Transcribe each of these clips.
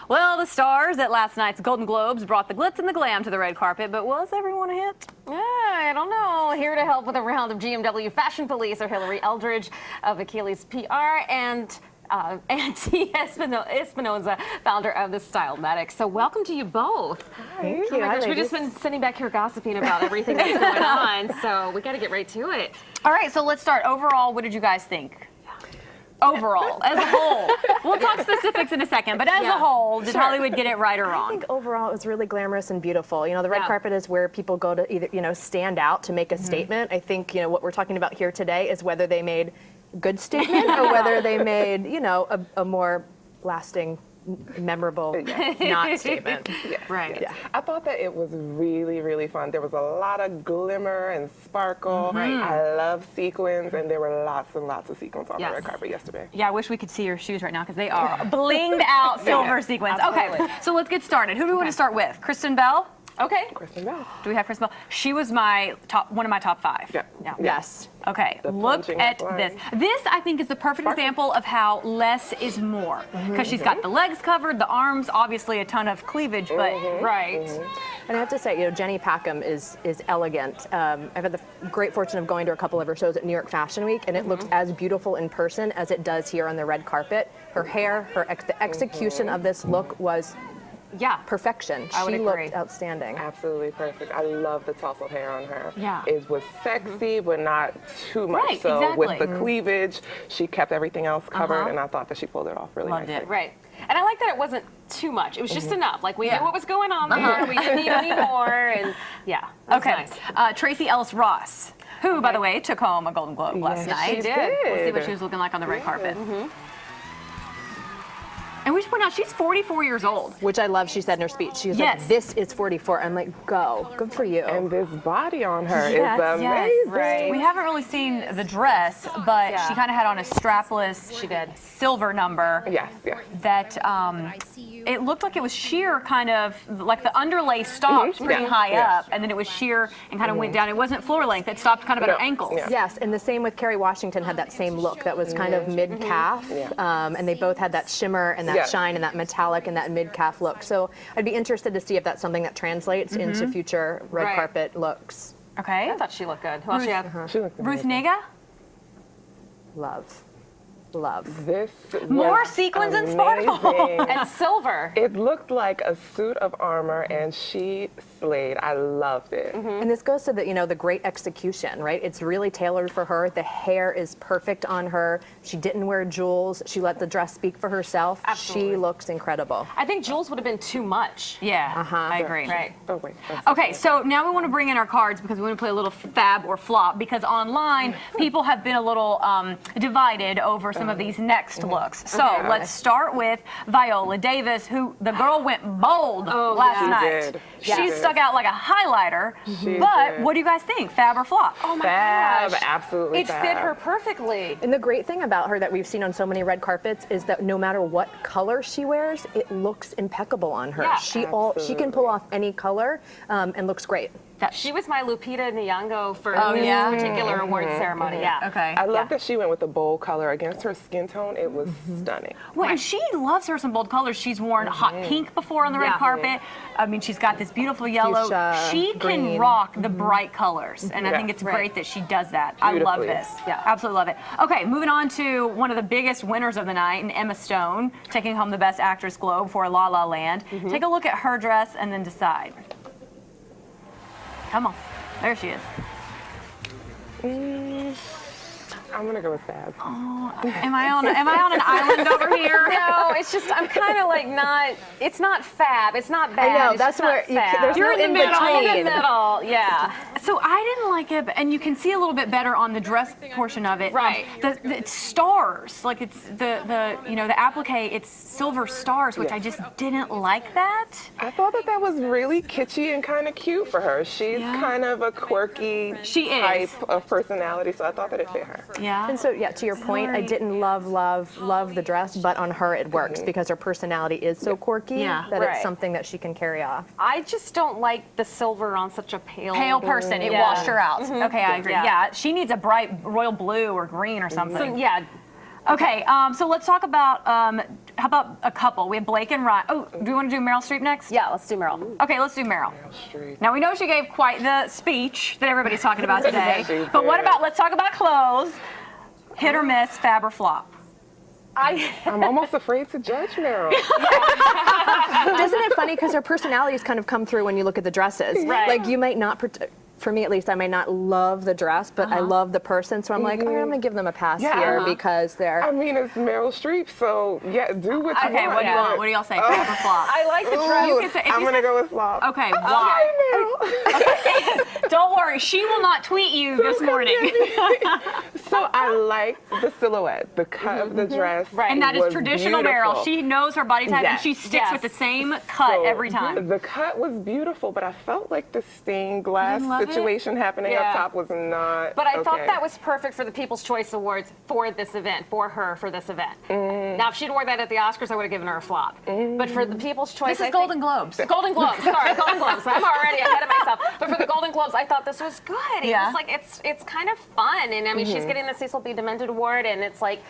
Well, the stars at last night's Golden Globes brought the glitz and the glam to the red carpet, but was everyone a hit? I don't know. Here to help with a round of GMW fashion police are Hilary Eldridge of Achilles PR and Auntie Espinoza, founder of the Stylematic. So welcome to you both. Thank Oh you. my gosh, we've just been sitting back here gossiping about everything that's going on, so we got to get right to it. All right, so let's start. Overall, what did you guys think? Overall, as a whole. We'll talk specifics in a second, but as a whole, did Hollywood get it right or wrong? I think overall it was really glamorous and beautiful. You know, the red carpet is where people go to either, stand out to make a statement. I think, what we're talking about here today is whether they made a good statement or whether they made, a more lasting, memorable not statement. Right. Yeah. I thought that it was really, really fun. There was a lot of glimmer and sparkle. I love sequins, and there were lots and lots of sequins on the red carpet yesterday. Yeah, I wish we could see your shoes right now because they are blinged out silver sequins. Absolutely. Okay, so let's get started. Who do we want to start with? Kristen Bell? Okay. Kristen Bell. Do we have Kristen Bell? She was one of my top 5. Yeah. Yes. Okay, look at this. This, I think, is the perfect example of how less is more. Because she's got the legs covered, the arms, obviously a ton of cleavage, but And I have to say, Jenny Packham is elegant. I've had the great fortune of going to a couple of her shows at New York Fashion Week, and it looks as beautiful in person as it does here on the red carpet. Her hair, the execution of this look was perfection. She looked outstanding. Absolutely perfect. I love the tousled hair on her. Yeah. It was sexy, but not too much. So with the cleavage, she kept everything else covered, and I thought that she pulled it off really nicely. Loved it. Right. And I like that it wasn't too much. It was just enough. Like, we knew what was going on there. We didn't need any more. And okay. Nice. Tracy Ellis Ross, who, by the way, took home a Golden Globe last night. She did. We'll see what she was looking like on the red carpet. And we should point out, she's 44 years old. Which I love, she said in her speech. She was like, this is 44. I'm like, go. Good for you. And this body on her is amazing. Right. We haven't really seen the dress, but she kind of had on a strapless silver number. Yes. That it looked like it was sheer, kind of like the underlay stopped pretty high up, and then it was sheer and kind of went down. It wasn't floor length. It stopped kind of at her ankles. Yes, and the same with Kerry Washington had that same look that was kind of mid-calf, and they both had that shimmer and that shine and that metallic and that mid-calf look. So I'd be interested to see if that's something that translates into future red carpet looks. Okay. I thought she looked good. Who else she had? She looked Ruth amazing. Nega? Love. This More sequins and sparkle. And silver. It looked like a suit of armor, and she slayed. I loved it. And this goes to the, the great execution, right? It's really tailored for her. The hair is perfect on her. She didn't wear jewels. She let the dress speak for herself. Absolutely. She looks incredible. I think jewels would have been too much. Yeah, I agree. Right. Oh, wait. Okay, so now we want to bring in our cards because we want to play a little fab or flop, because online people have been a little divided over some of these next looks. So let's start with Viola Davis, who the girl went bold last night. She stuck out like a highlighter. But what do you guys think? Fab or flop? Oh my gosh. Absolutely It fit her perfectly. And the great thing about her that we've seen on so many red carpets is that no matter what color she wears, it looks impeccable on her. Yeah, she can pull off any color and looks great. She was my Lupita Nyong'o for this particular award ceremony. Okay. I love that she went with the bold color against her skin tone. It was stunning. Well, and she loves her some bold colors. She's worn hot pink before on the red carpet. I mean, she's got this beautiful yellow. Fuchsia, she green. can rock the bright colors, and I think it's great that she does that. I love this. Yeah, absolutely love it. Okay, moving on to one of the biggest winners of the night, and Emma Stone, taking home the Best Actress Globe for La La Land. Take a look at her dress and then decide. Come on. There she is. I'm gonna go with Fab. Oh, am I on an island over here? No, it's just, I'm kind of like not, it's not fab, it's not bad. I know, it's that's just where not fab. there's You're no in the middle. between. I'm in the middle, yeah. So I didn't like it, and you can see a little bit better on the dress portion of it. Right. The stars, like it's the applique, it's silver stars, which I just didn't like that. I thought that was really kitschy and kind of cute for her. She's kind of a quirky type of personality, so I thought that it fit her. Yeah. And so, to your point, I didn't love the dress, but on her it works because her personality is so quirky that it's something that she can carry off. I just don't like the silver on such a pale person. It washed her out. Okay, I agree. Yeah, she needs a bright royal blue or green or something. So, Okay, so let's talk about, how about a couple? We have Blake and Ryan. Oh, do you want to do Meryl Streep next? Yeah, let's do Meryl. Okay, let's do Meryl. Streep. Now, we know she gave quite the speech that everybody's talking about today. She But what did. about, let's talk about clothes. Hit or miss, fab or flop? I'm almost afraid to judge Meryl. Isn't it funny because her personalities kind of come through when you look at the dresses? Right. Like you might not, for me at least, I may not love the dress, but I love the person. So I'm like, all right, I'm gonna give them a pass here because they're. I mean, it's Meryl Streep, so yeah, do what you Okay, want. what do you want? What do y'all say, fab or flop? I like the dress. You can say, if I'm you gonna say- go with flop. Okay, why? Don't worry, she will not tweet you this morning. So I liked the silhouette, the cut of the dress. Right. And that is was traditional beautiful. Meryl. She knows her body type and Yes. she sticks Yes. with the same cut So every time. The cut was beautiful, but I felt like the stained glass didn't love it? situation happening Yeah. up top was not. But I thought okay. that was perfect for the People's Choice Awards for this event, for her for this event. Now, if she'd wore that at the Oscars, I would have given her a flop. But for the People's Choice, This is Golden Globes. Golden Globes. Sorry, Golden Globes. I'm already ahead of myself. But for the Golden Globes, I thought this was good. Yeah. It's like it's kind of fun, and I mean, she's getting the Cecil B. Demented Award, and it's like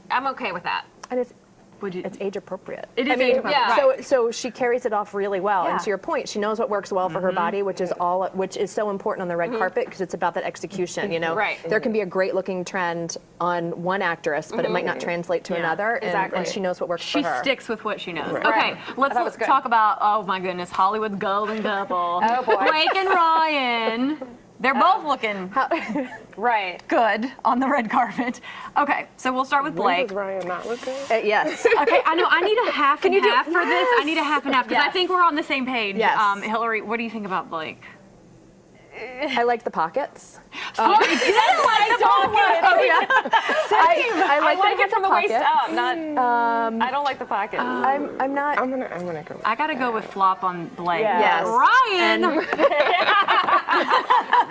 I'm okay with that. And it's Would you? it's age appropriate. It is I mean, age appropriate. Yeah. So she carries it off really well. Yeah. And to your point, she knows what works well for her body, which is so important on the red carpet because it's about that execution. You know, Right. there can be a great looking trend on one actress, but it might not translate to Yeah. another. And, Exactly. and she knows what works She for her. sticks with what she knows. Right. Okay, I thought it was let's good. talk about, oh my goodness, Hollywood's golden couple. Oh, boy. Blake and Ryan. They're both looking Right. good on the red carpet. Okay, so we'll start with When Blake. does Ryan not look good? Yes. Okay, I know, I need a half and you do- half for this. I need a half and half because I Yes. think we're on the same page. Yes. Hillary, what do you think about Blake? I like the pockets. Oh, you didn't like the pocket. Oh yeah. I I like them it from the with waist up, not. I don't like the pockets. I'm not. I'm gonna go. I gotta go with flop on Blake. Yes. Ryan.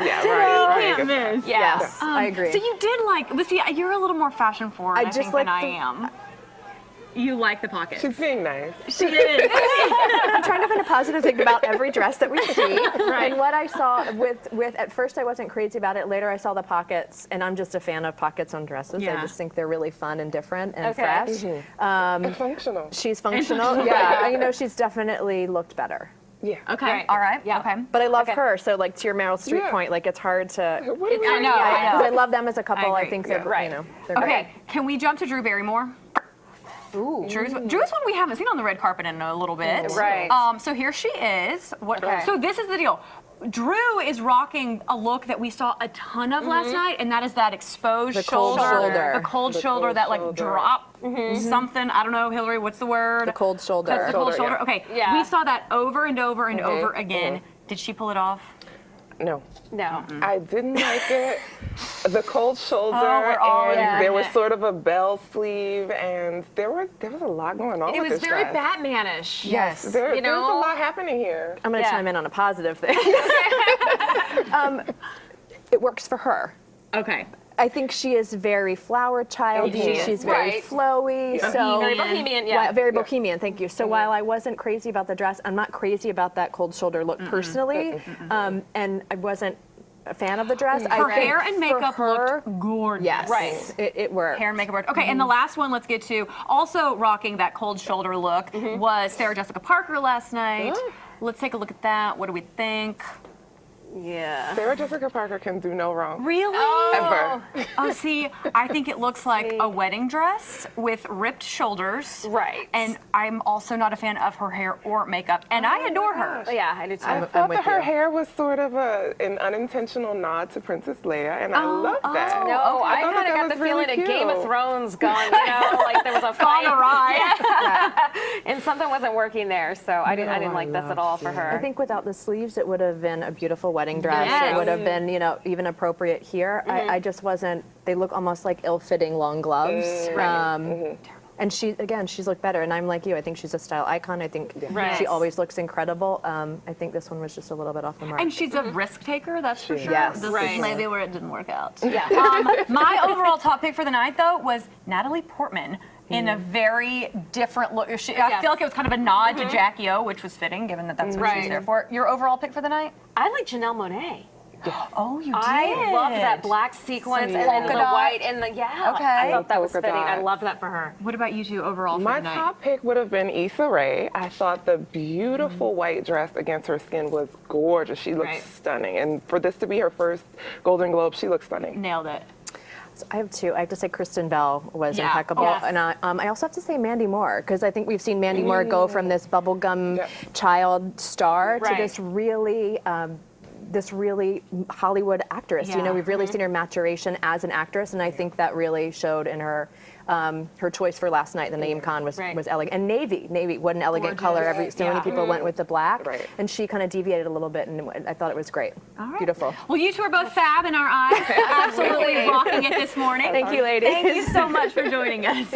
Yeah, You Ryan can't gets- miss. Yes, I agree. So you did like, but see, you're a little more fashion forward, I just think, like than I the- am. You like the pockets. She's being nice. She is. I'm trying to find a positive thing about every dress that we see. And what I saw with at first I wasn't crazy about it. Later I saw the pockets, and I'm just a fan of pockets on dresses. Yeah. I just think they're really fun and different and Okay. fresh. And functional. She's functional. Yeah, you know, she's definitely looked better. Yeah. Okay. Right. All right. Yeah. Okay. But I love Okay. her. So like to your Meryl Streep Yeah. point, like it's hard to. What do we- I know. Because I love them as a couple. I agree. think they're Right. you know they're great. Okay. Can we jump to Drew Barrymore? Ooh. Drew's one we haven't seen on the red carpet in a little bit. Right. So here she is. What? Okay. So this is the deal. Drew is rocking a look that we saw a ton of last night, and that is that exposed The cold shoulder. the cold The shoulder, cold that like shoulder. drop something. I don't know, Hillary. What's the word? The cold shoulder. That's the cold Shoulder, shoulder. yeah. Okay. Yeah. We saw that over and over and over again. Did she pull it off? No. No. I didn't like it. The cold shoulder, Oh, we're all and in there was it. sort of a bell sleeve, and there was a lot going on It with was this very dress. Batmanish. Yes. There's a know? lot happening here. I'm going to Yeah. chime in on a positive thing. It works for her. Okay. I think she is very flower childy. She is. She's very Right. flowy. So Very bohemian, yeah. Very bohemian. Thank you. So while I wasn't crazy about the dress, I'm not crazy about that cold shoulder look personally, and I wasn't a fan of the dress. Her I think hair and for makeup her, looked gorgeous. yes, Right. It worked. Hair and makeup worked. Okay, and the last one, let's get to, also rocking that cold shoulder look was Sarah Jessica Parker last night. Let's take a look at that. What do we think? Yeah. Sarah Jessica Parker can do no wrong. Really? Ever. Oh, see, I think it looks like a wedding dress with ripped shoulders. Right. And I'm also not a fan of her hair or makeup, and I adore her. Yeah, I do too. I thought with that her you. hair was sort of an unintentional nod to Princess Leia, and I love that. No, I thought kind of that got the was really feeling a Game of cute. Thrones gone, you know, like there was a fight. And something wasn't working there, so I didn't like this at all for her. I think without the sleeves, it would have been a beautiful wedding dress. Yes. It would have been, you know, even appropriate here. I just wasn't. They look almost like ill-fitting long gloves. And she's looked better. And I'm like you. I think she's a style icon. I think Right. she always looks incredible. I think this one was just a little bit off the mark. And she's a risk taker, that's for sure. Yes. This Right. is maybe where it didn't work out. Yeah. My overall top pick for the night, though, was Natalie Portman in a very different look. I Yes. feel like it was kind of a nod to Jackie O, which was fitting, given that that's what Right. she's there for. Your overall pick for the night? I like Janelle Monáe. Oh, you did. I love that black sequence and then the dot. white and the Okay. I thought that was Polka fitting. I dots. loved that for her. What about you two overall for My the night? top pick would have been Issa Rae. I thought the beautiful white dress against her skin was gorgeous. She looked Right. stunning. And for this to be her first Golden Globe, she looks stunning. Nailed it. So I have two. I have to say Kristen Bell was Yeah. impeccable. Yes. And I also have to say Mandy Moore, because I think we've seen Mandy Moore go from this bubblegum Yep. child star Right. to this really Hollywood actress. You Yeah. know, we've really seen her maturation as an actress, and I think that really showed in her choice for last night. The Naeem Khan was Right. elegant, and navy, what an elegant Gorgeous. color. So many Yeah. people went with the black, Right. and she kind of deviated a little bit, and I thought it was great. All right. Beautiful. Well, you two are both fab in our eyes. Absolutely rocking it this morning. Thank you, ladies. Thank you so much for joining us.